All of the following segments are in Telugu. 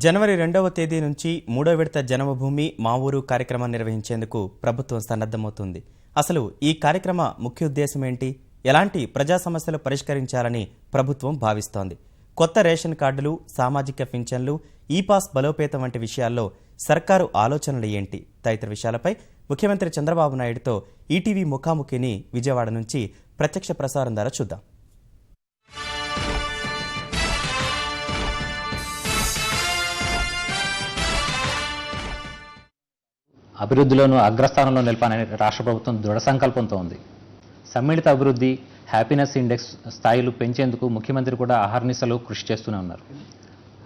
జనవరి 2వ తేదీ నుంచి 3వ విడత జన్మభూమి మా ఊరు కార్యక్రమం నిర్వహించేందుకు ప్రభుత్వం సన్నద్ధమవుతుంది. అసలు ఈ కార్యక్రమ ముఖ్య ఉద్దేశం ఏంటి? ఎలాంటి ప్రజా సమస్యలు పరిష్కరించాలని ప్రభుత్వం భావిస్తోంది? కొత్త రేషన్ కార్డులు, సామాజిక పింఛన్లు, ఈ-పాస్ బలోపేతం వంటి విషయాల్లో సర్కారు ఆలోచనలు ఏంటి? తదితర విషయాలపై ముఖ్యమంత్రి చంద్రబాబు నాయుడుతో ఈటీవీ ముఖాముఖిని విజయవాడ నుంచి ప్రత్యక్ష ప్రసారం ద్వారా చూద్దాం. అభివృద్ధిలోనూ అగ్రస్థానంలో నిలపాలని రాష్ట్ర ప్రభుత్వం దృఢ సంకల్పంతో ఉంది. సమ్మిళిత అభివృద్ధి, హ్యాపీనెస్ ఇండెక్స్ స్థాయిలు పెంచేందుకు ముఖ్యమంత్రి కూడా అహర్నిశలు కృషి చేస్తూనే ఉన్నారు.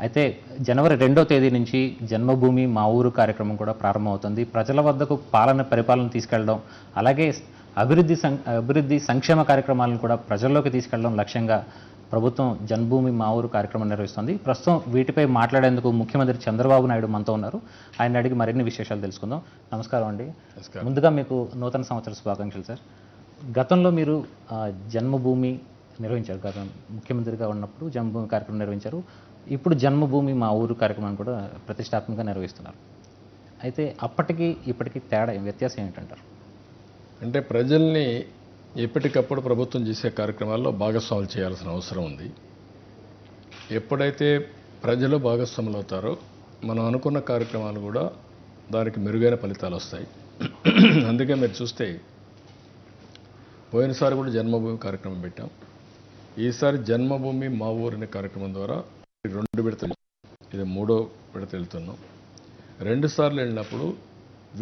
అయితే జనవరి 2వ తేదీ నుంచి జన్మభూమి మా ఊరు కార్యక్రమం కూడా ప్రారంభమవుతుంది. ప్రజల వద్దకు పరిపాలన తీసుకెళ్లడం, అలాగే అభివృద్ధి సంక్షేమ కార్యక్రమాలను కూడా ప్రజల్లోకి తీసుకెళ్లడం లక్ష్యంగా ప్రభుత్వం జన్మభూమి మా ఊరు కార్యక్రమం నిర్వహిస్తుంది. ప్రస్తుతం వీటిపై మాట్లాడేందుకు ముఖ్యమంత్రి చంద్రబాబు నాయుడు మనతో ఉన్నారు. ఆయన అడిగి మరిన్ని విశేషాలు తెలుసుకుందాం. నమస్కారం అండి. ముందుగా మీకు నూతన సంవత్సర శుభాకాంక్షలు సార్. గతంలో మీరు జన్మభూమి నిర్వహించారు. గతం ముఖ్యమంత్రిగా ఉన్నప్పుడు జన్మభూమి కార్యక్రమం నిర్వహించారు. ఇప్పుడు జన్మభూమి మా ఊరు కార్యక్రమాన్ని కూడా ప్రతిష్టాత్మకంగా నిర్వహిస్తున్నారు. అయితే అప్పటికి ఇప్పటికీ తేడా, వ్యత్యాసం ఏంటంటారు? అంటే ప్రజల్ని ఎప్పటికప్పుడు ప్రభుత్వం చేసే కార్యక్రమాల్లో భాగస్వాములు చేయాల్సిన అవసరం ఉంది. ఎప్పుడైతే ప్రజలు భాగస్వాములు అవుతారో మనం అనుకున్న కార్యక్రమాలు కూడా దానికి మెరుగైన ఫలితాలు వస్తాయి. అందుకే మీరు చూస్తే పోయినసారి కూడా జన్మభూమి కార్యక్రమం పెట్టాం. ఈసారి జన్మభూమి మా ఊరు అనే కార్యక్రమం ద్వారా 2 విడతలు, ఇది 3వ విడత వెళ్తున్నాం. 2 సార్లు వెళ్ళినప్పుడు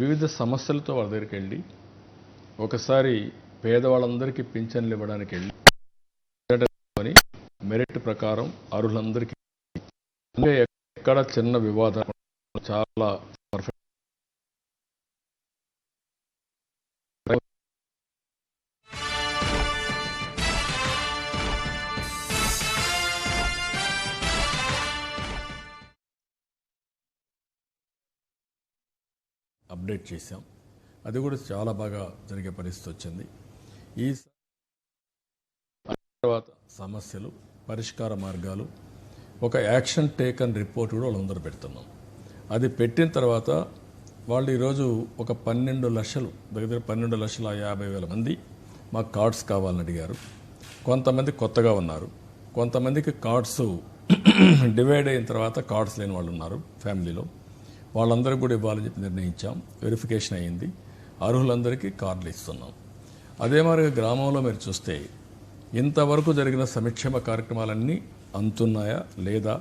వివిధ సమస్యలతో వాళ్ళ దగ్గరికి వెళ్ళి, ఒకసారి పేదవాళ్ళందరికీ పింఛన్లు ఇవ్వడానికి వెళ్ళి మెరిట్ ప్రకారం అర్హులందరికీ, ఎక్కడ చిన్న వివాదం, చాలా పర్ఫెక్ట్ అప్డేట్ చేశాం. అది కూడా చాలా బాగా జరిగే పరిస్థితి వచ్చింది. ఈ తర్వాత సమస్యలు, పరిష్కార మార్గాలు, ఒక యాక్షన్ టేకన్ రిపోర్ట్ కూడా వాళ్ళందరూ పెడుతున్నాం. అది పెట్టిన తర్వాత వాళ్ళు ఈరోజు ఒక 12 లక్షలు, దగ్గర 12,50,000 మంది మాకు కార్డ్స్ కావాలని అడిగారు. కొంతమంది కొత్తగా ఉన్నారు, కొంతమందికి కార్డ్స్ డివైడ్ అయిన తర్వాత కార్డ్స్ లేని వాళ్ళు ఉన్నారు ఫ్యామిలీలో. వాళ్ళందరికీ కూడా ఇవ్వాలని చెప్పి నిర్ణయించాం. వెరిఫికేషన్ అయ్యింది. అర్హులందరికీ కార్డులు ఇస్తున్నాం. అదే మరి గ్రామంలో మీరు చూస్తే ఇంతవరకు జరిగిన సంక్షేమ కార్యక్రమాలన్నీ అందుతున్నాయా లేదా,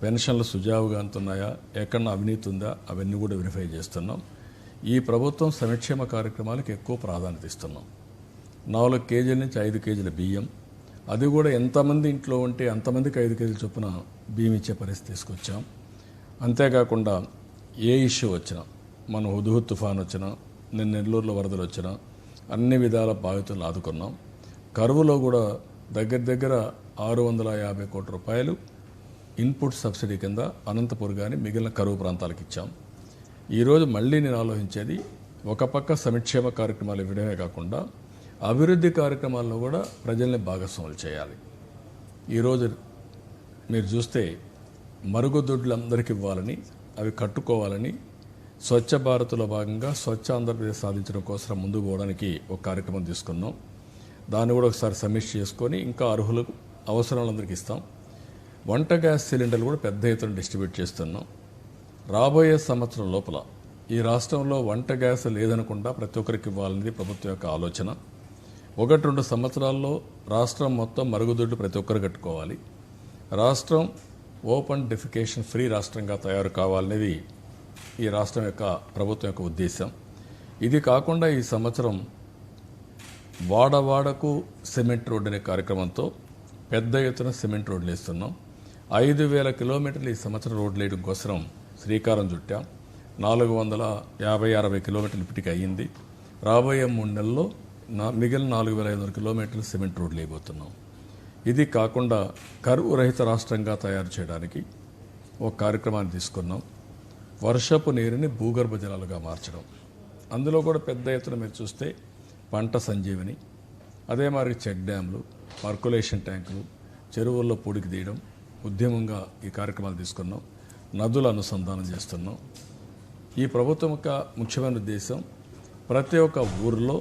పెన్షన్లు సుజావుగా అందుతున్నాయా, ఎక్కడన్నా అవినీతి ఉందా, అవన్నీ కూడా వెరిఫై చేస్తున్నాం. ఈ ప్రభుత్వం సంక్షేమ కార్యక్రమాలకు ఎక్కువ ప్రాధాన్యత ఇస్తున్నాం. 4 కేజీల నుంచి 5 కేజీల బియ్యం, అది కూడా ఎంతమంది ఇంట్లో ఉంటే అంతమందికి 5 కేజీల చొప్పున బియ్యం ఇచ్చే పరిస్థితి తీసుకొచ్చాం. అంతేకాకుండా ఏ ఇష్యూ వచ్చినా, మన హుద్హుద్ తుఫాన్ వచ్చినా, నిన్న నెల్లూరులో వరదలు వచ్చినా అన్ని విధాల బాధితులను ఆదుకున్నాం. కరువులో కూడా దగ్గర 650 కోట్ల రూపాయలు ఇన్పుట్ సబ్సిడీ కింద అనంతపూర్ కానీ మిగిలిన కరువు ప్రాంతాలకు ఇచ్చాం. ఈరోజు మళ్ళీ నేను ఆలోచించేది, ఒక పక్క సంక్షేమ కార్యక్రమాలు ఇవ్వడమే కాకుండా అభివృద్ధి కార్యక్రమాల్లో కూడా ప్రజల్ని భాగస్వాములు చేయాలి. ఈరోజు మీరు చూస్తే మరుగుదొడ్లు అందరికీ ఇవ్వాలని, అవి కట్టుకోవాలని, స్వచ్ఛ భారత్లో భాగంగా స్వచ్ఛ ఆంధ్రప్రదేశ్ సాధించడం కోసం ముందుకు పోవడానికి ఒక కార్యక్రమం తీసుకున్నాం. దాన్ని కూడా ఒకసారి సమీక్ష చేసుకొని ఇంకా అర్హులకు అవసరాలందరికీ ఇస్తాం. వంట గ్యాస్ సిలిండర్లు కూడా పెద్ద ఎత్తున డిస్ట్రిబ్యూట్ చేస్తున్నాం. రాబోయే సంవత్సరం లోపల ఈ రాష్ట్రంలో వంట గ్యాస్ లేదనకుండా ప్రతి ఒక్కరికి ఇవ్వాలనేది ప్రభుత్వం యొక్క ఆలోచన. 1-2 సంవత్సరాల్లో రాష్ట్రం మొత్తం మరుగుదొడ్లు ప్రతి ఒక్కరు కట్టుకోవాలి. రాష్ట్రం ఓపెన్ డెఫికేషన్ ఫ్రీ రాష్ట్రంగా తయారు కావాలనేది ఈ రాష్ట్రం యొక్క ప్రభుత్వం యొక్క ఉద్దేశం. ఇది కాకుండా ఈ సంవత్సరం వాడవాడకు సిమెంట్ రోడ్డు అనే కార్యక్రమంతో పెద్ద ఎత్తున సిమెంట్ రోడ్లు వేస్తున్నాం. 5,000 కిలోమీటర్లు ఈ సంవత్సరం రోడ్లు వేయడం కోసం శ్రీకారం చుట్టాం. 450-60 కిలోమీటర్లు ఇప్పటికి అయ్యింది. రాబోయే 3 నెలల్లో మిగిలిన 4,500 కిలోమీటర్లు సిమెంట్ రోడ్లు వేయబోతున్నాం. ఇది కాకుండా కరువు రహిత రాష్ట్రంగా తయారు చేయడానికి ఒక కార్యక్రమాన్ని తీసుకున్నాం. వర్షపు నీరుని భూగర్భ జలాలుగా మార్చడం, అందులో కూడా పెద్ద ఎత్తున మీరు చూస్తే పంట సంజీవని, అదే మరి చెక్ డ్యామ్లు, పర్కులేషన్ ట్యాంకులు, చెరువుల్లో పూడికి తీయడం ఉద్యమంగా ఈ కార్యక్రమాలు తీసుకున్నాం. నదుల అనుసంధానం చేస్తున్నాం. ఈ ప్రభుత్వం యొక్క ముఖ్యమైన ఉద్దేశం ప్రతి ఒక్క ఊరిలో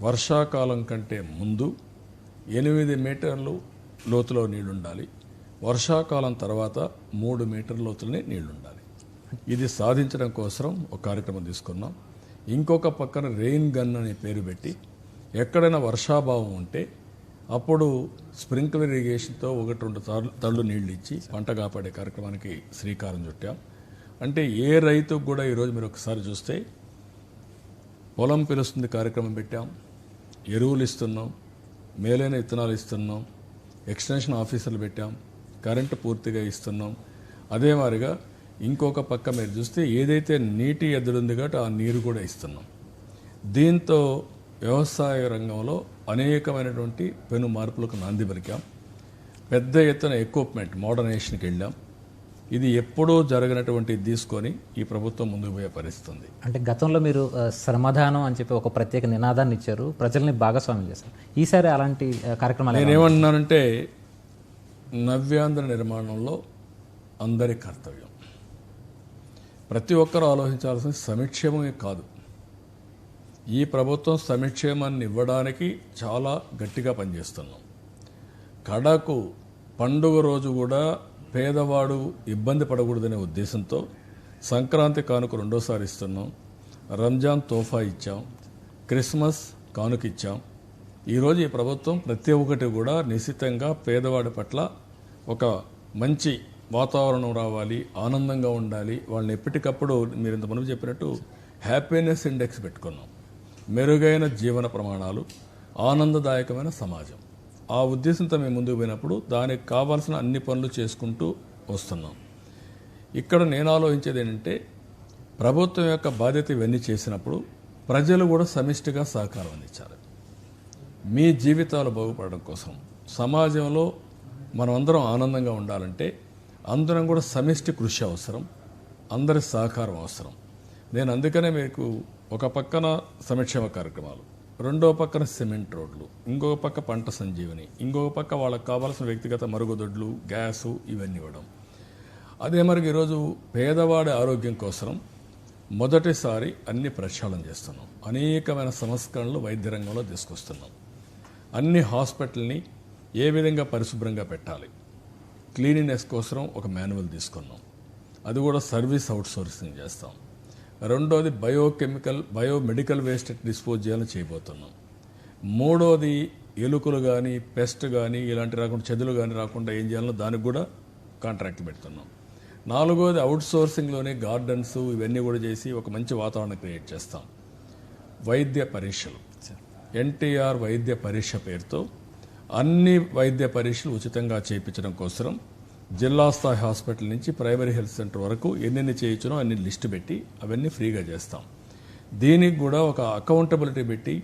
వర్షాకాలం కంటే ముందు 8 మీటర్లు లోతులో నీళ్లుండాలి, వర్షాకాలం తర్వాత 3 మీటర్ల లోతులనే నీళ్లుండాలి. ఇది సాధించడం కోసం ఒక కార్యక్రమం తీసుకున్నాం. ఇంకొక పక్కన రెయిన్ గన్ అనే పేరు పెట్టి ఎక్కడైనా వర్షాభావం ఉంటే అప్పుడు స్ప్రింక్లర్ ఇరిగేషన్తో 1-2 తళ్ళు నీళ్లు ఇచ్చి పంట కాపాడే కార్యక్రమానికి శ్రీకారం చుట్టాం. అంటే ఏ రైతుకు కూడా ఈరోజు మీరు ఒకసారి చూస్తే పొలం పిలుస్తుంది కార్యక్రమం పెట్టాం, ఎరువులు ఇస్తున్నాం, మేలైన విత్తనాలు ఇస్తున్నాం, ఎక్స్టెన్షన్ ఆఫీసర్లు పెట్టాం, కరెంటు పూర్తిగా ఇస్తున్నాం. అదే మాదిరిగా ఇంకొక పక్క మీరు చూస్తే ఏదైతే నీటి ఎద్దడి ఉంది కాబట్టి ఆ నీరు కూడా ఇస్తున్నాం. దీంతో వ్యవసాయ రంగంలో అనేకమైనటువంటి పెను మార్పులకు నాంది పలికాం. పెద్ద ఎత్తున ఎక్విప్మెంట్ మోడర్నైజేషన్కి వెళ్ళాం. ఇది ఎప్పుడూ జరగనటువంటి తీసుకొని ఈ ప్రభుత్వం ముందుకు పోయే పరిస్థితుంది. అంటే గతంలో మీరు శ్రమదానం అని చెప్పి ఒక ప్రత్యేక నినాదాన్ని ఇచ్చారు, ప్రజల్ని భాగస్వామ్యం చేశారు. ఈసారి అలాంటి కార్యక్రమాలు నేనేమంటున్నానంటే నవ్యాంధ్ర నిర్మాణంలో అందరి కర్తవ్యం. ప్రతి ఒక్కరూ ఆలోచించాల్సిన సంక్షేమమే కాదు, ఈ ప్రభుత్వం సంక్షేమాన్ని ఇవ్వడానికి చాలా గట్టిగా పనిచేస్తున్నాం. కడకు పండుగ రోజు కూడా పేదవాడు ఇబ్బంది పడకూడదనే ఉద్దేశంతో సంక్రాంతి కానుక 2సారి ఇస్తున్నాం, రంజాన్ తోఫా ఇచ్చాం, క్రిస్మస్ కానుక ఇచ్చాం. ఈరోజు ఈ ప్రభుత్వం ప్రతి ఒక్కటి కూడా నిశ్చితంగా పేదవాడి పట్ల ఒక మంచి వాతావరణం రావాలి, ఆనందంగా ఉండాలి, వాళ్ళని ఎప్పటికప్పుడు మీరు ఇంతకుముందు చెప్పినట్టు హ్యాపీనెస్ ఇండెక్స్ పెట్టుకున్నాం. మెరుగైన జీవన ప్రమాణాలు, ఆనందదాయకమైన సమాజం, ఆ ఉద్దేశంతో మేము ముందుకు పోయినప్పుడు దానికి కావాల్సిన అన్ని పనులు చేసుకుంటూ వస్తున్నాం. ఇక్కడ నేను ఆలోచించేది ఏంటంటే ప్రభుత్వం యొక్క బాధ్యత ఇవన్నీ చేసినప్పుడు ప్రజలు కూడా సమిష్టిగా సహకారం అందించాలి. మీ జీవితాలు బాగుపడడం కోసం సమాజంలో మనమందరం ఆనందంగా ఉండాలంటే అందరం కూడా సమిష్టి కృషి అవసరం, అందరి సహకారం అవసరం. నేను అందుకనే మీకు ఒక పక్కన సంక్షేమ కార్యక్రమాలు, రెండో పక్కన సిమెంట్ రోడ్లు, ఇంకొక పక్క పంట సంజీవని, ఇంకొక పక్క వాళ్ళకి కావాల్సిన వ్యక్తిగత మరుగుదొడ్లు, గ్యాసు ఇవన్నీ ఇవ్వడం. అదే మరి ఈరోజు పేదవాడి ఆరోగ్యం కోసం మొదటిసారి అన్ని ప్రక్షాళన చేస్తున్నాం. అనేకమైన సంస్కరణలు వైద్య రంగంలో తీసుకొస్తున్నాం. అన్ని హాస్పిటల్ని ఏ విధంగా పరిశుభ్రంగా పెట్టాలి, క్లీనినెస్ కోసం ఒక మాన్యువల్ తీసుకున్నాం. అది కూడా సర్వీస్ అవుట్సోర్సింగ్ చేస్తాం. రెండోది బయోమెడికల్ వేస్ట్ డిస్పోజ్ చేయాలని చేయబోతున్నాం. మూడోది ఎలుకలు కానీ పెస్ట్ కానీ ఇలాంటి రాకుండా, చెదులు కానీ రాకుండా ఏం చేయాలో దానికి కూడా కాంట్రాక్ట్ పెడుతున్నాం. నాలుగోది అవుట్సోర్సింగ్లోనే గార్డెన్స్ ఇవన్నీ కూడా చేసి ఒక మంచి వాతావరణం క్రియేట్ చేస్తాం. వైద్య పరీక్షలు, ఎన్టీఆర్ వైద్య పరీక్ష పేరుతో అన్ని వైద్య పరీక్షలు ఉచితంగా చేయించడం కోసం జిల్లా స్థాయి హాస్పిటల్ నుంచి ప్రైమరీ హెల్త్ సెంటర్ వరకు ఎన్నెన్ని చేయించనో అన్ని లిస్టు పెట్టి అవన్నీ ఫ్రీగా చేస్తాం. దీనికి కూడా ఒక అకౌంటబిలిటీ పెట్టి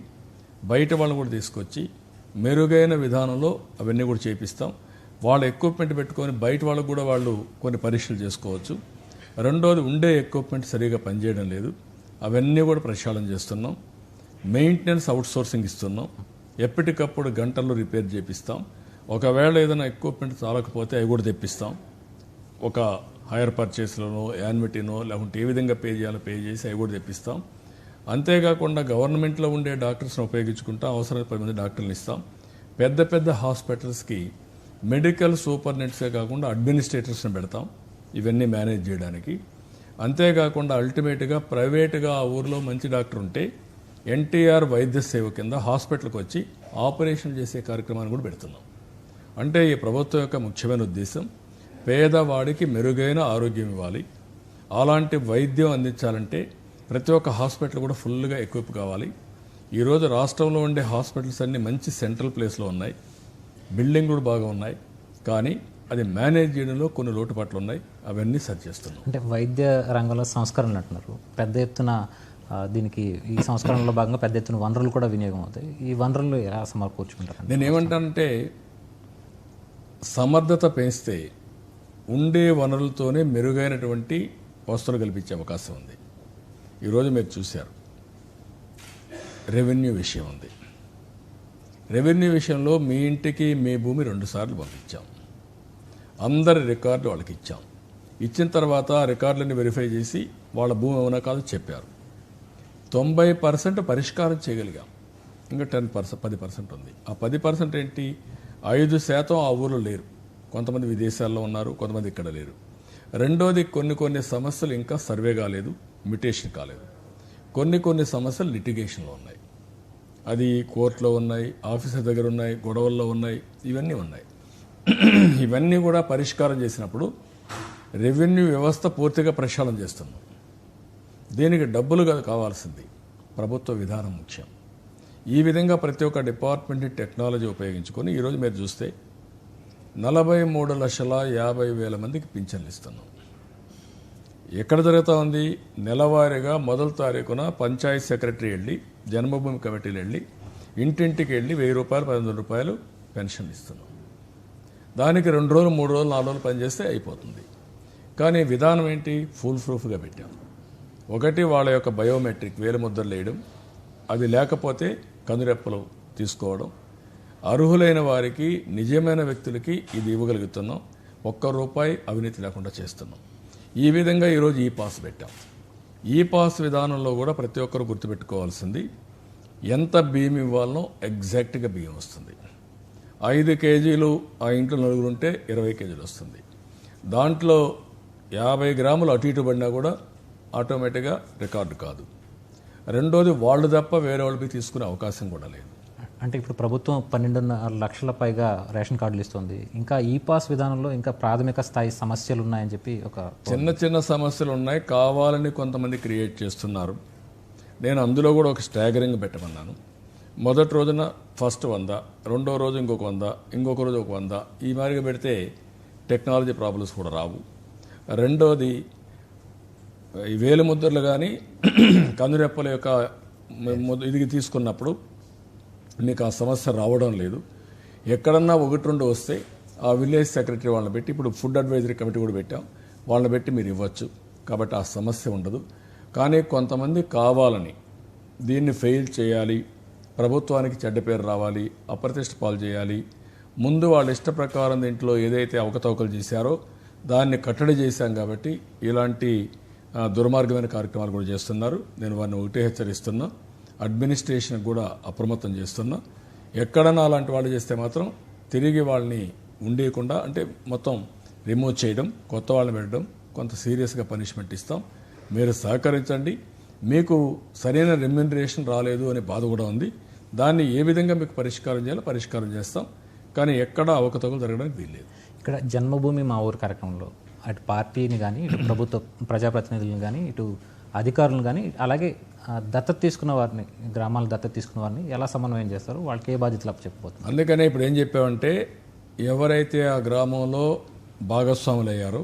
బయట వాళ్ళని కూడా తీసుకొచ్చి మెరుగైన విధానంలో అవన్నీ కూడా చేపిస్తాం. వాళ్ళ ఎక్విప్మెంట్ పెట్టుకొని బయట వాళ్ళకు కూడా వాళ్ళు కొన్ని పరీక్షలు చేసుకోవచ్చు. రెండోది ఉండే ఎక్విప్మెంట్ సరిగా పనిచేయడం లేదు, అవన్నీ కూడా ప్రక్షాళన చేస్తున్నాం. మెయింటెనెన్స్ అవుట్సోర్సింగ్ ఇస్తున్నాం. ఎప్పటికప్పుడు గంటల్లో రిపేర్ చేపిస్తాం. ఒకవేళ ఏదైనా ఎక్విప్మెంట్ చాలకపోతే అవి కూడా తెప్పిస్తాం. ఒక హైర్ పర్చేస్లోనో యాన్యుటీనో లేకుంటే ఏ విధంగా పే చేయాలో పే చేసి అవి కూడా తెప్పిస్తాం. అంతేకాకుండా గవర్నమెంట్లో ఉండే డాక్టర్స్ని ఉపయోగించుకుంటాం. అవసరమైన 10 మంది డాక్టర్లు ఇస్తాం. పెద్ద పెద్ద హాస్పిటల్స్కి మెడికల్ సూపరింటెండెంట్సే కాకుండా అడ్మినిస్ట్రేటర్స్ని పెడతాం ఇవన్నీ మేనేజ్ చేయడానికి. అంతేకాకుండా అల్టిమేట్గా ప్రైవేటుగా ఆ ఊరిలో మంచి డాక్టర్ ఉంటే ఎన్టీఆర్ వైద్య సేవ కింద హాస్పిటల్కి వచ్చి ఆపరేషన్ చేసే కార్యక్రమాన్ని కూడా పెడుతున్నాం. అంటే ఈ ప్రభుత్వం యొక్క ముఖ్యమైన ఉద్దేశం పేదవాడికి మెరుగైన ఆరోగ్యం ఇవ్వాలి. అలాంటి వైద్యం అందించాలంటే ప్రతి ఒక్క హాస్పిటల్ కూడా ఫుల్గా ఎక్విప్ కావాలి. ఈరోజు రాష్ట్రంలో ఉండే హాస్పిటల్స్ అన్నీ మంచి సెంట్రల్ ప్లేస్లో ఉన్నాయి, బిల్డింగ్ కూడా బాగా ఉన్నాయి, కానీ అది మేనేజ్ చేయడంలో కొన్ని లోటుపాట్లు ఉన్నాయి. అవన్నీ సరి చేస్తున్నాం. అంటే వైద్య రంగంలో సంస్కరణలు అంటున్నారు, పెద్ద ఎత్తున దీనికి ఈ సంస్కరణలో భాగంగా పెద్ద ఎత్తున వనరులు కూడా వినియోగం అవుతాయి. ఈ వనరులు ఎలా సమకూర్చుకుంటారు? నేను ఏమంటానంటే సమర్థత పెంచితే ఉండే వనరులతోనే మెరుగైనటువంటి వస్తువులు కల్పించే అవకాశం ఉంది. ఈరోజు మీరు చూశారు రెవెన్యూ విషయం ఉంది. రెవెన్యూ విషయంలో మీ ఇంటికి మీ భూమి 2 సార్లు పంపించాం. అందరి రికార్డు వాళ్ళకి ఇచ్చాం. ఇచ్చిన తర్వాత రికార్డులన్నీ వెరిఫై చేసి వాళ్ళ భూమి ఏమైనా కాదు చెప్పారు. 90% పరిష్కారం చేయగలిగాం. ఇంకా 10% ఉంది. ఆ 10% ఏంటి? 5% ఆ ఊళ్ళో లేరు. కొంతమంది విదేశాల్లో ఉన్నారు, కొంతమంది ఇక్కడ లేరు. రెండోది కొన్ని సమస్యలు ఇంకా సర్వే కాలేదు, మ్యుటేషన్ కాలేదు. కొన్ని సమస్యలు లిటిగేషన్లో ఉన్నాయి. అది కోర్టులో ఉన్నాయి, ఆఫీసర్ దగ్గర ఉన్నాయి, గొడవల్లో ఉన్నాయి, ఇవన్నీ ఉన్నాయి. ఇవన్నీ కూడా పరిష్కారం చేసినప్పుడు రెవెన్యూ వ్యవస్థ పూర్తిగా ప్రక్షాళన చేస్తున్నాం. దీనికి డబ్బులు కావాల్సింది, ప్రభుత్వ విధానం ముఖ్యం. ఈ విధంగా ప్రతి ఒక్క డిపార్ట్మెంట్ టెక్నాలజీ ఉపయోగించుకొని ఈరోజు మీరు చూస్తే 43,50,000 మందికి పింఛన్లు ఇస్తున్నాం. ఎక్కడ జరుగుతూ ఉంది? నెలవారీగా మొదటి తారీఖున పంచాయత్ సెక్రటరీ వెళ్ళి, జన్మభూమి కమిటీలు వెళ్ళి, ఇంటింటికి వెళ్ళి 1,000 రూపాయలు, 1,500 రూపాయలు పెన్షన్ ఇస్తున్నాం. దానికి 2 రోజులు, 3 రోజులు, 4 రోజులు పనిచేస్తే అయిపోతుంది. కానీ విధానం ఏంటి? ఫుల్ ప్రూఫ్గా పెట్టాం. ఒకటి, వాళ్ళ యొక్క బయోమెట్రిక్ వేలిముద్రలు వేయడం, అది లేకపోతే కనురెప్పలు తీసుకోవడం, అర్హులైన వారికి, నిజమైన వ్యక్తులకి ఇది ఇవ్వగలుగుతున్నాం. ₹1 అవినీతి లేకుండా చేస్తున్నాం. ఈ విధంగా ఈరోజు ఈ పాస్ పెట్టాం. ఈ పాస్ విధానంలో కూడా ప్రతి ఒక్కరు గుర్తుపెట్టుకోవాల్సింది, ఎంత బియ్యం ఇవ్వాలనో ఎగ్జాక్ట్గా బియ్యం వస్తుంది. 5 కేజీలు ఆ ఇంట్లో నలుగురు ఉంటే 20 కేజీలు వస్తుంది. దాంట్లో 50 గ్రాములు అటు ఇటు పడినా కూడా ఆటోమేటిక్గా రికార్డు కాదు. రెండోది, వాళ్ళు తప్ప వేరే వాళ్ళకి తీసుకునే అవకాశం కూడా లేదు. అంటే ఇప్పుడు ప్రభుత్వం 12.5 లక్షల పైగా రేషన్ కార్డులు ఇస్తుంది. ఇంకా ఈ పాస్ విధానంలో ఇంకా ప్రాథమిక స్థాయి సమస్యలు ఉన్నాయని చెప్పి చిన్న సమస్యలు ఉన్నాయి, కావాలని కొంతమంది క్రియేట్ చేస్తున్నారు. నేను అందులో కూడా ఒక స్టాగరింగ్ పెట్టమన్నాను. మొదటి రోజున ఫస్ట్ 100, రెండో రోజు ఇంకొక 100, ఇంకొక రోజు ఒక 100, ఈ మాదిరిగా పెడితే టెక్నాలజీ ప్రాబ్లమ్స్ కూడా రావు. రెండోది, ఈ వేలిముద్రలు కానీ కనురెప్పల యొక్క ఇది తీసుకున్నప్పుడు మీకు ఆ సమస్య రావడం లేదు. ఎక్కడన్నా 1-2 వస్తే ఆ విలేజ్ సెక్రటరీ వాళ్ళని పెట్టి, ఇప్పుడు ఫుడ్ అడ్వైజరీ కమిటీ కూడా పెట్టాం, వాళ్ళని పెట్టి మీరు ఇవ్వచ్చు. కాబట్టి ఆ సమస్య ఉండదు. కానీ కొంతమంది కావాలని దీన్ని ఫెయిల్ చేయాలి, ప్రభుత్వానికి చెడ్డ పేరు రావాలి, అప్రతిష్ట పాలు చేయాలి, ముందు వాళ్ళ ఇష్ట ప్రకారం దీంట్లో ఏదైతే అవకతవకలు చేశారో దాన్ని కట్టడి చేశాం. కాబట్టి ఇలాంటి దుర్మార్గమైన కార్యక్రమాలు కూడా చేస్తున్నారు. నేను వారిని ఒకటే హెచ్చరిస్తున్నా, అడ్మినిస్ట్రేషన్ కూడా అప్రమత్తం చేస్తున్నా. ఎక్కడన్నా అలాంటి వాళ్ళు చేస్తే మాత్రం తిరిగి వాళ్ళని ఉండేయకుండా, అంటే మొత్తం రిమూవ్ చేయడం, కొత్త వాళ్ళని పెట్టడం, కొంత సీరియస్గా పనిష్మెంట్ ఇస్తాం. మీరు సహకరించండి. మీకు సరైన రెమ్యూనరేషన్ రాలేదు అనే బాధ కూడా ఉంది. దాన్ని ఏ విధంగా మీకు పరిష్కారం చేయాలో పరిష్కారం చేస్తాం. కానీ ఎక్కడా అవకతవకలు జరగడానికి వీల్లేదు. ఇక్కడ జన్మభూమి మా ఊరు కార్యక్రమంలో అటు పార్టీని కానీ, ఇటు ప్రభుత్వ ప్రజాప్రతినిధులను కానీ, ఇటు అధికారులను కానీ, అలాగే దత్తత తీసుకున్న వారిని, గ్రామాల దత్తత తీసుకున్న వారిని ఎలా సమన్వయం చేస్తారు? వాళ్ళకి ఏ బాధ్యతలు చెప్పబోతున్నారు? అందుకనే ఇప్పుడు ఏం చెప్పామంటే, ఎవరైతే ఆ గ్రామంలో భాగస్వాములు అయ్యారో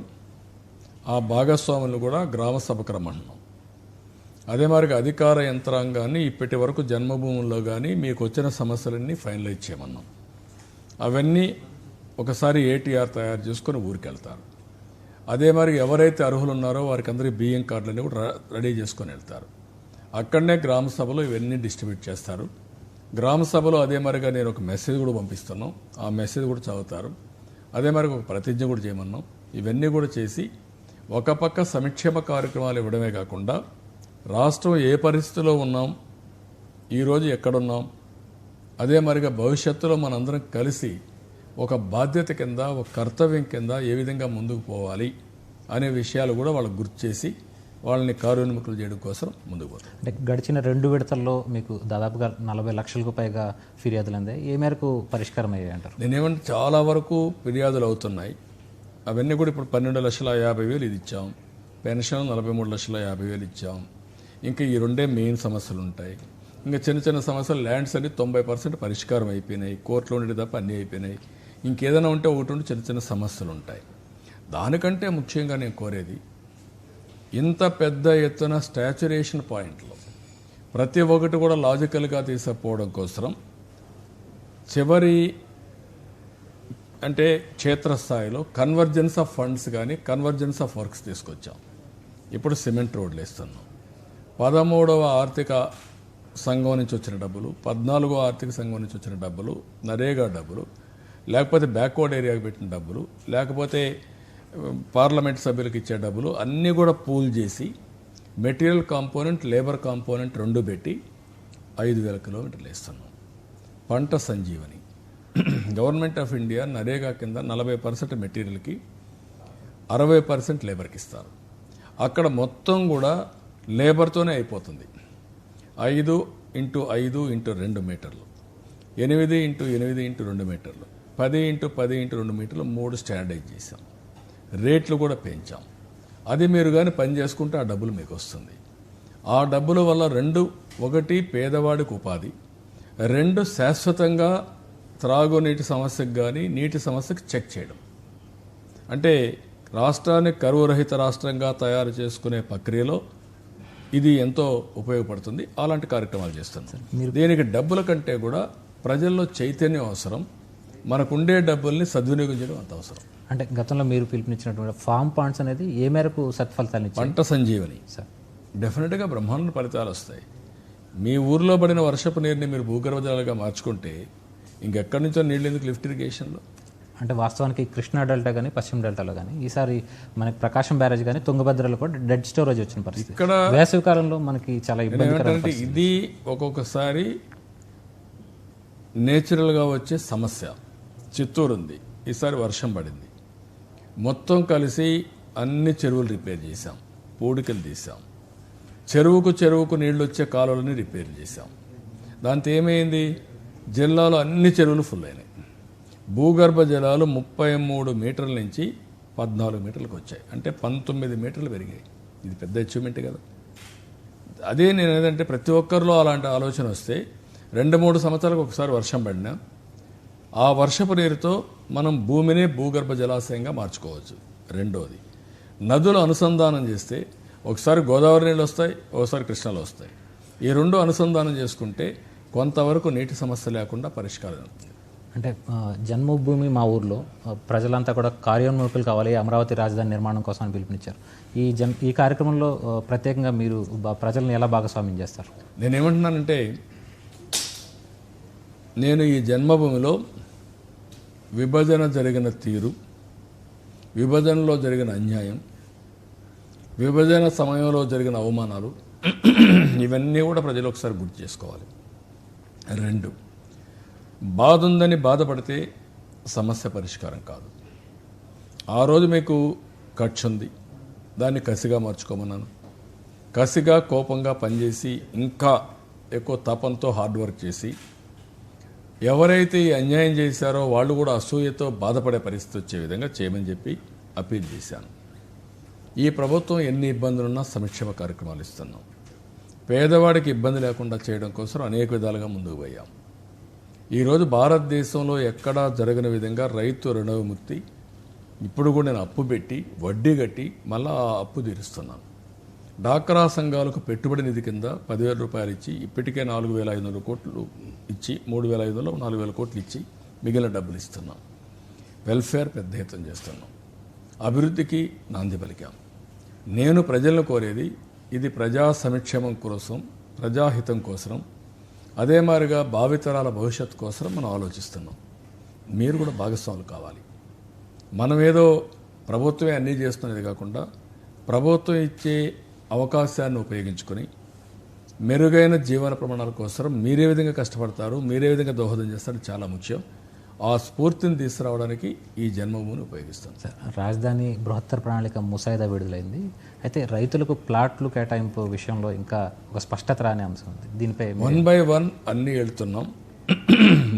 ఆ భాగస్వాములను కూడా గ్రామ సభకు రమ్మంటున్నాం. అదే మరిగా అధికార యంత్రాంగాన్ని ఇప్పటి వరకు జన్మభూముల్లో కానీ మీకు వచ్చిన సమస్యలన్నీ ఫైనలైజ్ చేయమన్నాం. అవన్నీ ఒకసారి ఏటీఆర్ తయారు చేసుకుని ఊరికి వెళ్తారు. అదే మరి ఎవరైతే అర్హులు ఉన్నారో వారికి అందరికీ బియ్యం కార్డులన్నీ కూడా రెడీ చేసుకొని వెళ్తారు. అక్కడనే గ్రామ సభలో ఇవన్నీ డిస్ట్రిబ్యూట్ చేస్తారు. గ్రామ సభలో అదే మరిగా నేను ఒక మెసేజ్ కూడా పంపిస్తున్నాం. ఆ మెసేజ్ కూడా చదువుతారు. అదే మరి ఒక ప్రతిజ్ఞ కూడా చేయమన్నాం. ఇవన్నీ కూడా చేసి ఒక పక్క సంక్షేమ కార్యక్రమాలు ఇవ్వడమే కాకుండా రాష్ట్రం ఏ పరిస్థితిలో ఉన్నాం, ఈరోజు ఎక్కడున్నాం, అదే మరిగా భవిష్యత్తులో మనందరం కలిసి ఒక బాధ్యత కింద, ఒక కర్తవ్యం కింద ఏ విధంగా ముందుకు పోవాలి అనే విషయాలు కూడా వాళ్ళకు గుర్తు చేసి వాళ్ళని కార్యోన్ముఖులు చేయడం కోసం ముందుకు పోతాం. అంటే గడిచిన 2 విడతల్లో మీకు దాదాపుగా 40 లక్షలకు పైగా ఫిర్యాదులు అందాయి. ఏ మేరకు పరిష్కారం అయ్యాయి అంటారు? నేనేమంటే చాలా వరకు ఫిర్యాదులు అవుతున్నాయి. అవన్నీ కూడా ఇప్పుడు 12,50,000 ఇది ఇచ్చాం. పెన్షన్ 43,50,000 ఇచ్చాం. ఇంకా ఈ 2 మెయిన్ సమస్యలు ఉంటాయి. ఇంకా చిన్న సమస్యలు, ల్యాండ్స్ అన్ని 90% పరిష్కారం అయిపోయినాయి. కోర్టులో ఉండేది తప్ప అన్నీ అయిపోయినాయి. ఇంకేదైనా ఉంటే ఒకటి చిన్న సమస్యలు ఉంటాయి. దానికంటే ముఖ్యంగా నేను కోరేది, ఇంత పెద్ద ఎత్తున స్టాచ్యురేషన్ పాయింట్లో ప్రతి ఒక్కటి కూడా లాజికల్గా తీసుకుపోవడం కోసం చివరి అంటే క్షేత్రస్థాయిలో కన్వర్జెన్స్ ఆఫ్ ఫండ్స్ కానీ, కన్వర్జెన్స్ ఆఫ్ వర్క్స్ తీసుకొచ్చాం. ఇప్పుడు సిమెంట్ రోడ్లు వేస్తున్నాం. 13వ ఆర్థిక సంఘం నుంచి వచ్చిన డబ్బులు, 14వ ఆర్థిక సంఘం నుంచి వచ్చిన డబ్బులు, నరేగా డబ్బులు, లేకపోతే బ్యాక్వర్డ్ ఏరియాకి పెట్టిన డబ్బులు, లేకపోతే పార్లమెంట్ సభ్యులకు ఇచ్చే డబ్బులు అన్నీ కూడా పూల్ చేసి మెటీరియల్ కాంపోనెంట్, లేబర్ కాంపోనెంట్ రెండు పెట్టి 5,000 కిలోమీటర్లు వేస్తున్నాం. పంట Sanjeevani government of India NREGA కింద 40% మెటీరియల్కి 60% లేబర్కి ఇస్తారు. అక్కడ మొత్తం కూడా లేబర్తోనే అయిపోతుంది. 5x5x2 మీటర్లు, 8x8x2 మీటర్లు, 10x10x2 మీటర్లు 3 స్టాండర్డైజ్ చేశాం. రేట్లు కూడా పెంచాం. అది మీరు కానీ పని చేసుకుంటే ఆ డబ్బులు మీకు వస్తుంది. ఆ డబ్బుల వల్ల ఒకటి పేదవాడికి ఉపాధి, 2 శాశ్వతంగా త్రాగునీటి సమస్యకు కానీ నీటి సమస్యకు చెక్ చేయడం. అంటే రాష్ట్రాన్ని కరువు రహిత రాష్ట్రంగా తయారు చేసుకునే ప్రక్రియలో ఇది ఎంతో ఉపయోగపడుతుంది. అలాంటి కార్యక్రమాలు చేస్తున్నాం. దీనికి డబ్బుల కంటే కూడా ప్రజల్లో చైతన్యం అవసరం. మనకుండే డబ్బుల్ని సద్వినియోగం చేయడం అంత అవసరం. అంటే గతంలో మీరు పిలుపునిచ్చినటువంటి ఫామ్ పాండ్స్ అనేది ఏ మేరకు సత్ఫలితాలు ఇచ్చాయి? పంట సంజీవని డెఫినెట్గా బ్రహ్మాండ ఫలితాలు వస్తాయి. మీ ఊర్లో పడిన వర్షపు నీరుని మీరు భూగర్భ జలాలుగా మార్చుకుంటే ఇంకెక్కడి నుంచో నీళ్ళు ఎందుకు లిఫ్ట్ ఇరిగేషన్లో? అంటే వాస్తవానికి కృష్ణా డెల్టా కానీ పశ్చిమ డెల్టాలో కానీ ఈసారి మనకి ప్రకాశం బ్యారేజ్ కానీ తుంగభద్రలో కూడా డెడ్ స్టోరేజ్ వచ్చిన పరిస్థితి. ఇక్కడ వేసవి కాలంలో మనకి చాలా ఇబ్బంది. ఇది ఒక్కొక్కసారి నేచురల్గా వచ్చే సమస్య. చిత్తూరు ఉంది, ఈసారి వర్షం పడింది, మొత్తం కలిసి అన్ని చెరువులు రిపేర్ చేశాం, పూడికలు తీసాం, చెరువుకు నీళ్లు వచ్చే కాలువలని రిపేర్ చేశాం. దాంతో ఏమైంది? జిల్లాలో అన్ని చెరువులు ఫుల్ అయినాయి. భూగర్భ జలాలు 33 మీటర్ల నుంచి 14 మీటర్లకు వచ్చాయి. అంటే 19 మీటర్లు పెరిగాయి. ఇది పెద్ద అచీవ్మెంట్ కదా. అదే నేను ఏదంటే ప్రతి ఒక్కరిలో అలాంటి ఆలోచన వస్తే 2-3 సంవత్సరాలకు ఒకసారి వర్షం పడినా ఆ వర్షపు నీరుతో మనం భూమిని భూగర్భ జలాశయంగా మార్చుకోవచ్చు. రెండోది, నదులు అనుసంధానం చేస్తే ఒకసారి గోదావరి నీళ్ళు వస్తాయి, ఒకసారి కృష్ణలో వస్తాయి. ఈ రెండు అనుసంధానం చేసుకుంటే కొంతవరకు నీటి సమస్య లేకుండా పరిష్కారం అవుతుంది. అంటే జన్మభూమి మా ఊర్లో ప్రజలంతా కూడా కార్యోన్ముఖులు కావాలి, అమరావతి రాజధాని నిర్మాణం కోసం అని పిలుపునిచ్చారు. ఈ కార్యక్రమంలో ప్రత్యేకంగా మీరు ప్రజలను ఎలా భాగస్వామ్యం చేస్తారు? నేనేమంటున్నానంటే, నేను ఈ జన్మభూమిలో విభజన జరిగిన తీరు, విభజనలో జరిగిన అన్యాయం, విభజన సమయంలో జరిగిన అవమానాలు ఇవన్నీ కూడా ప్రజలు ఒకసారి గుర్తు చేసుకోవాలి. 2, బాధ ఉందని బాధపడితే సమస్య పరిష్కారం కాదు. ఆ రోజు మీకు ఖర్చు ఉంది, దాన్ని కసిగా మార్చుకోమన్నాను. కసిగా కోపంగా పనిచేసి ఇంకా ఎక్కువ తపంతో హార్డ్ వర్క్ చేసి ఎవరైతే ఈ అన్యాయం చేశారో వాళ్ళు కూడా అసూయతో బాధపడే పరిస్థితి వచ్చే విధంగా చేయమని చెప్పి అప్పీల్ చేశాను. ఈ ప్రభుత్వం ఎన్ని ఇబ్బందులున్నా సంక్షేమ కార్యక్రమాలు ఇస్తున్నాం. పేదవాడికి ఇబ్బంది లేకుండా చేయడం కోసం అనేక విధాలుగా ముందుకు పోయాం. ఈరోజు భారతదేశంలో ఎక్కడా జరగని విధంగా రైతు రుణ విముక్తి. ఇప్పుడు కూడా నేను అప్పు పెట్టి వడ్డీ కట్టి మళ్ళీ ఆ అప్పు తీరుస్తున్నాను. డాక్రా సంఘాలకు పెట్టుబడి నిధి కింద 10,000 రూపాయలు ఇచ్చి ఇప్పటికే 4,500 కోట్లు ఇచ్చి 3,500లో 4,000 కోట్లు ఇచ్చి మిగిలిన డబ్బులు ఇస్తున్నాం. వెల్ఫేర్ పెద్ద ఎత్తున చేస్తున్నాం. అభివృద్ధికి నాంది పలికాం. నేను ప్రజలను కోరేది ఇది ప్రజా సంక్షేమం కోసం, ప్రజాహితం కోసం, అదే మాదిరిగా భావితరాల భవిష్యత్తు కోసం మనం ఆలోచిస్తున్నాం. మీరు కూడా భాగస్వాములు కావాలి. మనం ఏదో ప్రభుత్వమే అన్నీ చేస్తున్నది కాకుండా ప్రభుత్వం ఇచ్చే అవకాశాన్ని ఉపయోగించుకొని మెరుగైన జీవన ప్రమాణాల కోసం మీరే విధంగా కష్టపడతారు, మీరే విధంగా దోహదం చేస్తారు చాలా ముఖ్యం. ఆ స్ఫూర్తిని తీసుకురావడానికి ఈ జన్మభూమిని ఉపయోగిస్తాం. సార్, రాజధాని బృహత్తర ప్రణాళిక ముసాయిదా విడుదలైంది. అయితే రైతులకు ప్లాట్లు కేటాయింపు విషయంలో ఇంకా ఒక స్పష్టత రాని అంశం ఉంది. దీనిపై 1 by 1 అన్నీ వెళ్తున్నాం.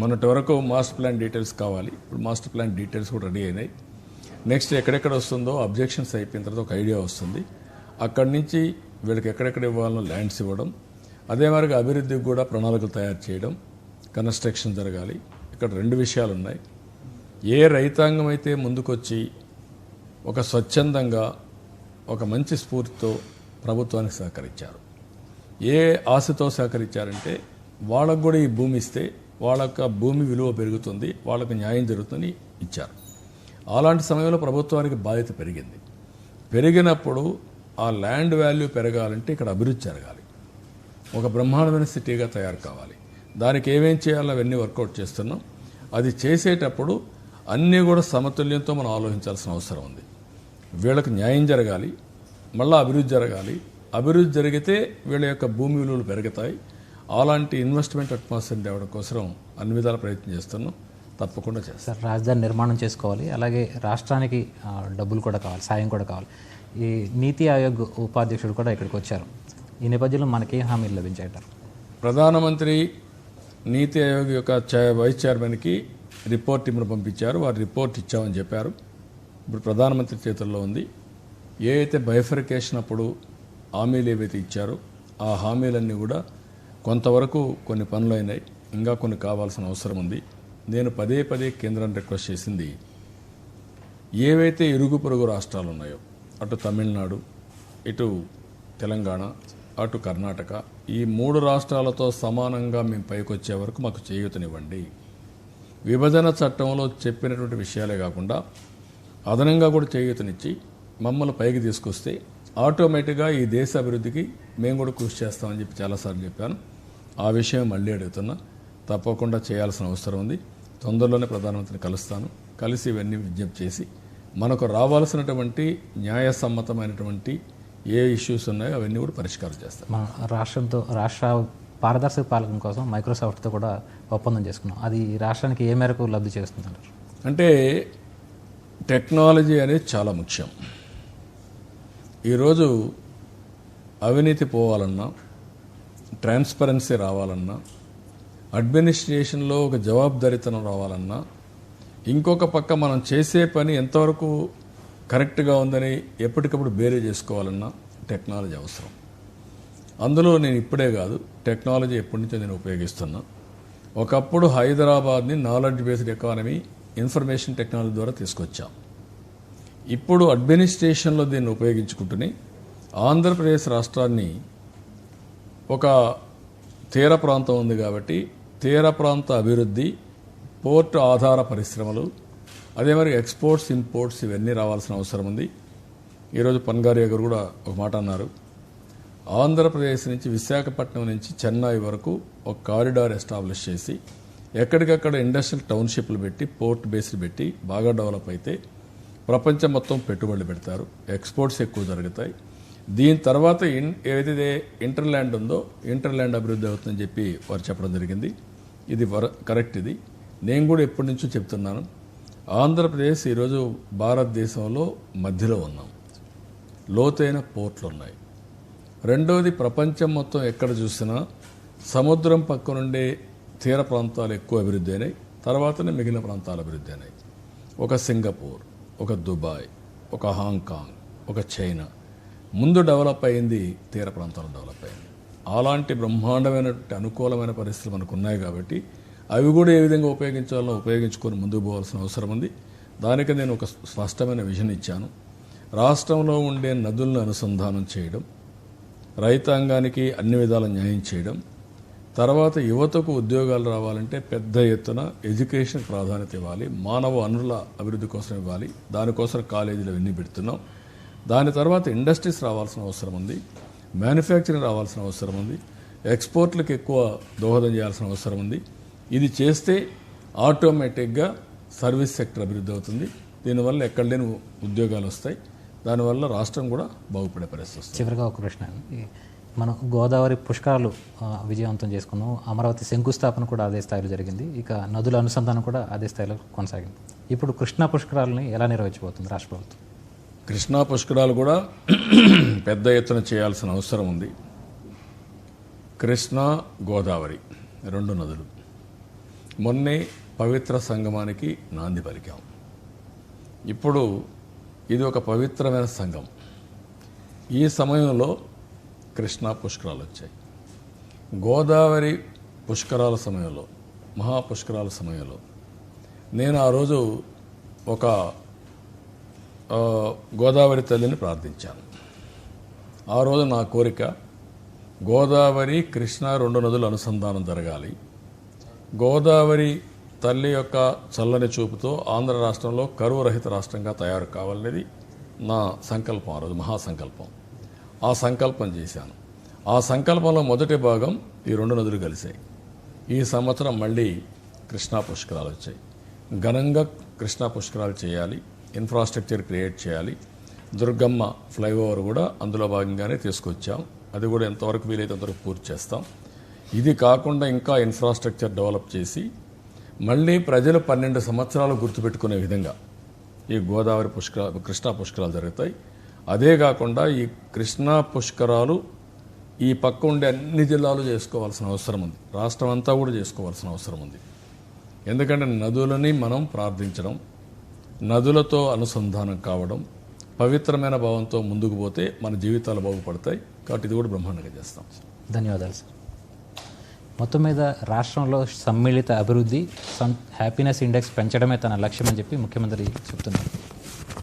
మొన్నటి వరకు మాస్టర్ ప్లాన్ డీటెయిల్స్ కావాలి. ఇప్పుడు మాస్టర్ ప్లాన్ డీటెయిల్స్ కూడా రెడీ అయినాయి. నెక్స్ట్ ఎక్కడెక్కడ వస్తుందో అబ్జెక్షన్స్ అయిపోయిన తర్వాత ఒక ఐడియా వస్తుంది. అక్కడి నుంచి వీళ్ళకి ఎక్కడెక్కడ ఇవ్వాలనో ల్యాండ్స్ ఇవ్వడం, అదే మాదిరిగా అభివృద్ధికి కూడా ప్రణాళికలు తయారు చేయడం, కన్స్ట్రక్షన్ జరగాలి. ఇక్కడ 2 విషయాలు ఉన్నాయి. ఏ రైతాంగం అయితే ముందుకొచ్చి ఒక స్వచ్ఛందంగా ఒక మంచి స్ఫూర్తితో ప్రభుత్వానికి సహకరించారు, ఏ ఆశతో సహకరించారంటే వాళ్ళకు కూడా ఈ భూమి ఇస్తే వాళ్ళకు భూమి విలువ పెరుగుతుంది, వాళ్ళకు న్యాయం జరుగుతుంది ఇచ్చారు. అలాంటి సమయంలో ప్రభుత్వానికి బాధ్యత పెరిగింది. పెరిగినప్పుడు ఆ ల్యాండ్ వాల్యూ పెరగాలంటే ఇక్కడ అభివృద్ధి జరగాలి, ఒక బ్రహ్మాండమైన సిటీగా తయారు కావాలి. దానికి ఏమేం చేయాలో అవన్నీ వర్కౌట్ చేస్తున్నాం. అది చేసేటప్పుడు అన్నీ కూడా సమతుల్యంతో మనం ఆలోచించాల్సిన అవసరం ఉంది. వీళ్ళకి న్యాయం జరగాలి, మళ్ళీ అభివృద్ధి జరగాలి. అభివృద్ధి జరిగితే వీళ్ళ యొక్క భూమి విలువలు పెరుగుతాయి. అలాంటి ఇన్వెస్ట్మెంట్ అట్మాస్ఫియర్ తేవడం కోసం అన్ని విధాల ప్రయత్నం చేస్తున్నాం. తప్పకుండా చేస్తాం. సార్, రాజధాని నిర్మాణం చేసుకోవాలి, అలాగే రాష్ట్రానికి డబ్బులు కూడా కావాలి, సాయం కూడా కావాలి. ఈ నీతి ఆయోగ్ ఉపాధ్యక్షుడు కూడా ఇక్కడికి వచ్చారు. ఈ నేపథ్యంలో మనకి హామీలు లభించాయంటారు? ప్రధానమంత్రి నీతి ఆయోగ్ యొక్క వైస్ చైర్మన్కి రిపోర్ట్ ఇమ్మని పంపించారు. వారు రిపోర్ట్ ఇచ్చామని చెప్పారు. ఇప్పుడు ప్రధానమంత్రి చేతుల్లో ఉంది. ఏ అయితే బైఫర్కేషన్ అప్పుడు హామీలు ఏవైతే ఇచ్చారో ఆ హామీలన్నీ కూడా కొంతవరకు కొన్ని పనులు అయినాయి, ఇంకా కొన్ని కావాల్సిన అవసరం ఉంది. నేను పదే పదే కేంద్రాన్ని రిక్వెస్ట్ చేసింది, ఏవైతే ఇరుగు పొరుగు రాష్ట్రాలు ఉన్నాయో, అటు తమిళనాడు, ఇటు తెలంగాణ, అటు కర్ణాటక, ఈ 3 రాష్ట్రాలతో సమానంగా మేము పైకి వచ్చే వరకు మాకు చేయూతనివ్వండి. విభజన చట్టంలో చెప్పినటువంటి విషయాలే కాకుండా అదనంగా కూడా చేయూతనిచ్చి మమ్మల్ని పైకి తీసుకొస్తే ఆటోమేటిక్గా ఈ దేశ అభివృద్ధికి మేము కూడా కృషి చేస్తామని చెప్పి చాలాసార్లు చెప్పాను. ఆ విషయం మళ్ళీ అడుగుతున్నా. తప్పకుండా చేయాల్సిన అవసరం ఉంది. తొందరలోనే ప్రధానమంత్రిని కలుస్తాను. కలిసి ఇవన్నీ విజ్ఞప్తి చేసి మనకు రావాల్సినటువంటి న్యాయసమ్మతమైనటువంటి ఏ ఇష్యూస్ ఉన్నాయో అవన్నీ కూడా పరిష్కారం చేస్తాం. మన రాష్ట్ర పారదర్శక పాలన కోసం మైక్రోసాఫ్ట్తో కూడా ఒప్పందం చేసుకున్నాం. అది రాష్ట్రానికి ఏ మేరకు లబ్ధి చేస్తుందంటారు? అంటే టెక్నాలజీ అనేది చాలా ముఖ్యం. ఈరోజు అవినీతి పోవాలన్నా, ట్రాన్స్పరెన్సీ రావాలన్నా, అడ్మినిస్ట్రేషన్లో ఒక జవాబుదారీతనం రావాలన్నా, ఇంకొక పక్క మనం చేసే పని ఎంతవరకు కరెక్ట్గా ఉందని ఎప్పటికప్పుడు బేరీ చేసుకోవాలన్నా టెక్నాలజీ అవసరం. అందులో నేను ఇప్పుడే కాదు, టెక్నాలజీ ఎప్పటి నుంచో నేను ఉపయోగిస్తున్నా. ఒకప్పుడు హైదరాబాద్ని knowledge based economy, information technology ద్వారా తీసుకొచ్చాం. ఇప్పుడు అడ్మినిస్ట్రేషన్లో దీన్ని ఉపయోగించుకుంటూనే ఆంధ్రప్రదేశ్ రాష్ట్రాన్ని ఒక తీర ప్రాంతం ఉంది కాబట్టి తీర ప్రాంత అభివృద్ధి, పోర్ట్ ఆధార పరిశ్రమలు, అదే మరి ఎక్స్పోర్ట్స్, ఇంపోర్ట్స్ ఇవన్నీ రావాల్సిన అవసరం ఉంది. ఈరోజు పన్గారియా గారు కూడా ఒక మాట అన్నారు. ఆంధ్రప్రదేశ్ నుంచి విశాఖపట్నం నుంచి చెన్నై వరకు ఒక కారిడార్ ఎస్టాబ్లిష్ చేసి ఎక్కడికక్కడ ఇండస్ట్రియల్ టౌన్షిప్లు పెట్టి, పోర్ట్ బేస్డ్ పెట్టి బాగా డెవలప్ అయితే ప్రపంచం మొత్తం పెట్టుబడులు పెడతారు, ఎక్స్పోర్ట్స్ ఎక్కువ జరుగుతాయి. దీని తర్వాత ఏదైతే ఇంటర్ల్యాండ్ ఉందో ఇంటర్ల్యాండ్ అభివృద్ధి అవుతుందని చెప్పి వారు చెప్పడం జరిగింది. ఇది కరెక్ట్. ఇది నేను కూడా ఎప్పటి నుంచో చెప్తున్నాను. ఆంధ్రప్రదేశ్ ఈరోజు భారతదేశంలో మధ్యలో ఉన్నాం. లోతైన పోర్ట్లు ఉన్నాయి. రెండవది, ప్రపంచం మొత్తం ఎక్కడ చూసినా సముద్రం పక్క నుండే తీర ప్రాంతాలు ఎక్కువ అభివృద్ధి అయినాయి. తర్వాతనే మిగిలిన ప్రాంతాలు అభివృద్ధి అయినాయి. ఒక సింగపూర్, ఒక దుబాయ్, ఒక హాంకాంగ్, ఒక చైనా ముందు డెవలప్ అయింది, తీర ప్రాంతాలు డెవలప్ అయింది. అలాంటి బ్రహ్మాండమైన అనుకూలమైన పరిస్థితులు మనకు ఉన్నాయి కాబట్టి అవి కూడా ఏ విధంగా ఉపయోగించాలో ఉపయోగించుకొని ముందుకు పోవాల్సిన అవసరం ఉంది. దానికి నేను ఒక స్పష్టమైన విజన్ ఇచ్చాను. రాష్ట్రంలో ఉండే నదులను అనుసంధానం చేయడం, రైతాంగానికి అన్ని విధాల న్యాయం చేయడం, తర్వాత యువతకు ఉద్యోగాలు రావాలంటే పెద్ద ఎత్తున ఎడ్యుకేషన్ ప్రాధాన్యత ఇవ్వాలి, మానవ వనరుల అభివృద్ధి కోసం ఇవ్వాలి. దానికోసం కాలేజీలు అవన్నీ పెడుతున్నాం. దాని తర్వాత ఇండస్ట్రీస్ రావాల్సిన అవసరం ఉంది, మ్యానుఫ్యాక్చరింగ్ రావాల్సిన అవసరం ఉంది, ఎక్స్పోర్ట్లకు ఎక్కువ దోహదం చేయాల్సిన అవసరం ఉంది. ఇది చేస్తే ఆటోమేటిక్గా సర్వీస్ సెక్టర్ అభివృద్ధి అవుతుంది. దీనివల్ల ఎక్కడ లేని ఉద్యోగాలు వస్తాయి. దానివల్ల రాష్ట్రం కూడా బాగుపడే పరిస్థితి వస్తుంది. చివరిగా ఒక ప్రశ్న. మనం గోదావరి పుష్కరాలు విజయవంతం చేసుకున్నాం. అమరావతి శంకుస్థాపన కూడా అదే స్థాయిలో జరిగింది. ఇక నదుల అనుసంధానం కూడా అదే స్థాయిలో కొనసాగింది. ఇప్పుడు కృష్ణా పుష్కరాలని ఎలా నిర్వహించబోతుంది రాష్ట్ర ప్రభుత్వం? కృష్ణా పుష్కరాలు కూడా పెద్ద ఎత్తున చేయాల్సిన అవసరం ఉంది. కృష్ణా, గోదావరి 2 నదులు మొన్నే పవిత్ర సంగమానికి నాంది పలికాం. ఇప్పుడు ఇది ఒక పవిత్రమైన సంఘం. ఈ సమయంలో కృష్ణా పుష్కరాలు వచ్చాయి. గోదావరి పుష్కరాల సమయంలో, మహాపుష్కరాల సమయంలో నేను ఆ రోజు ఒక గోదావరి తల్లిని ప్రార్థించాను. ఆ రోజు నా కోరిక గోదావరి, కృష్ణా 2 నదుల అనుసంధానం జరగాలి. గోదావరి తల్లి యొక్క చల్లని చూపుతో ఆంధ్ర రాష్ట్రంలో కరువు రహిత రాష్ట్రంగా తయారు కావాలనేది నా సంకల్పం. ఆ రోజు మహాసంకల్పం. ఆ సంకల్పం చేశాను. ఆ సంకల్పంలో మొదటి భాగం ఈ 2 నదులు కలిశాయి. ఈ సంవత్సరం మళ్ళీ కృష్ణా పుష్కరాలు వచ్చాయి. ఘనంగా కృష్ణా పుష్కరాలు చేయాలి, ఇన్ఫ్రాస్ట్రక్చర్ క్రియేట్ చేయాలి. దుర్గమ్మ ఫ్లైఓవర్ కూడా అందులో భాగంగానే తీసుకొచ్చాం. అది కూడా ఎంతవరకు వీలైతే అంతవరకు పూర్తి చేస్తాం. ఇది కాకుండా ఇంకా ఇన్ఫ్రాస్ట్రక్చర్ డెవలప్ చేసి మళ్ళీ ప్రజలు 12 సంవత్సరాలు గుర్తుపెట్టుకునే విధంగా ఈ గోదావరి కృష్ణా పుష్కరాలు జరుగుతాయి. అదే కాకుండా ఈ కృష్ణా పుష్కరాలు ఈ పక్క ఉండే అన్ని జిల్లాలు చేసుకోవాల్సిన అవసరం ఉంది, రాష్ట్రం అంతా కూడా చేసుకోవాల్సిన అవసరం ఉంది. ఎందుకంటే నదులని మనం ప్రార్థించడం, నదులతో అనుసంధానం కావడం, పవిత్రమైన భావంతో ముందుకు పోతే మన జీవితాలు బాగుపడతాయి. కాబట్టి ఇది కూడా బ్రహ్మాండంగా చేస్తాం. ధన్యవాదాలు సార్. మొత్తం మీద రాష్ట్రంలో సమ్మిళిత అభివృద్ధి హ్యాపీనెస్ ఇండెక్స్ పెంచడమే తన లక్ష్యం అని చెప్పి ముఖ్యమంత్రి చెప్తున్నారు.